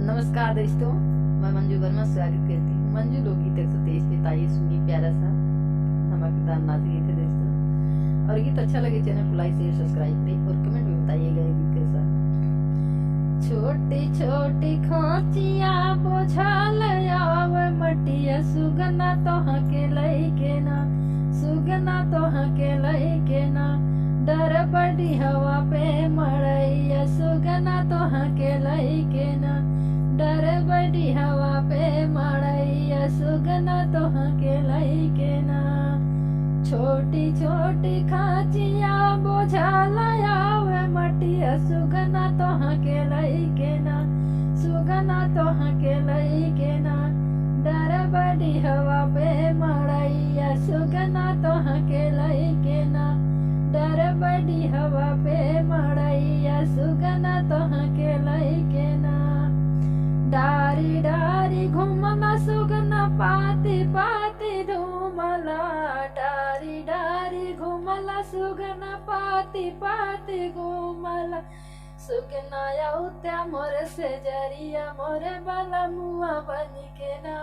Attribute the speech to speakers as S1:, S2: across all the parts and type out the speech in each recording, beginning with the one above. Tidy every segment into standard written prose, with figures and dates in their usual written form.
S1: नमस्कार दोस्तों, मैं मंजू वर्मा स्वागत करती हूँ मंजू लोकगीत 123 पे। ताइए सुनिए प्यारा सा धमाकेदार नाच गीत है दोस्तों। और गीत अच्छा लगे चैनल को लाइक शेयर सब्सक्राइब करें और कमेंट में बताइएगा ये गीत कैसा। छोटी छोटी खांचिया बोझल आवे मटिया सुगना तोहा के लइके ना, सुगना तोहा के लइके ना। डर बड़ी हवा पे मड़ैया सुगना तोहा के लइके ना, डर बड़ी हवा पे मड़ैया सुगना तोहा के लइके ना। छोटी छोटी खांचिया बोझल आवे मटिया सुगना तोहा के लइके ना, सुगना तोहा के लइके ना। डर बड़ी हवा पे मड़ैया सुगना तोहा के लइके ना, डर बड़ी हवा पे मड़ैया सुगना तोहा के लइके ना। डारी डारी घूमना सुगना पाती पाती धूमला, डारी डारी घूमला सुगना पाती पाती घूमला। सुगना आउत्या मोरे से जरिया मोरे बाला मुआ बनी के ना,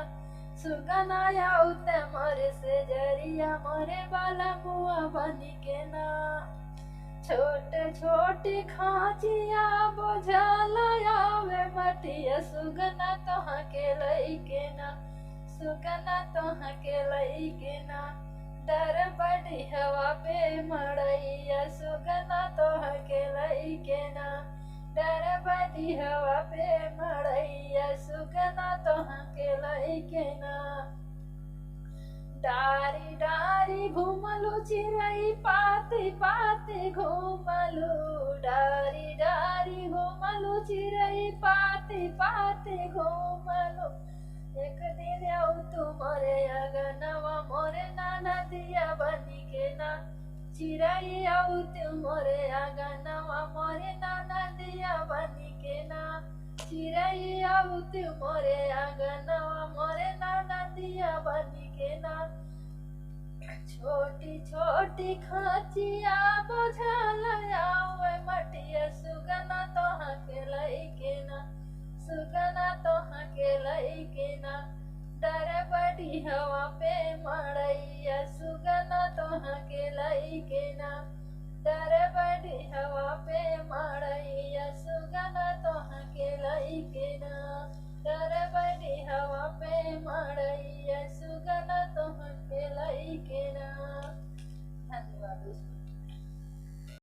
S1: सुगना आउत्या मोरे से जरिया मोरे बाला मुआ बनी के ना। छोटे छोटी खांचिया बोझल आवे मटिया सुगना तोहा के लइके ना, सुगना तोहा के लइके ना। डर बड़ी हवा पे मड़ैया सुगना तोहा के लइके ना, डर बड़ी हवा पे मड़ैया सुगना तोहा के लइके ना। डारी डारी घूमलू चिरई पाती पाती घूमलू, डारी डारी घूमलू चिरई पाती पाती घूमलू। एक दिन आऊ तू मोरे अगनवा मोरे नाना दिया बनी के ना, चिरई आऊ तू मोरे अगनवा मोरे नाना दिया बनी के ना। चिरई आऊ तू मोरे अगनवा मोरे नाना दिया बनी के ना। छोटी छोटी खांचिया बोझल आवे मटिया सुगना तोहा के लइके ना, सुगना तोहा के लइके ना। डर बड़ी हवा पे मड़ैया सुगना तोहा के लइके ना, डर बड़ी हवा पे मड़ैया सुगना तोहा के लइके ना। डर बड़ी हवा पे मड़ैया सुगना तोहा के लइके ना। धन्यवाद दोस्तों।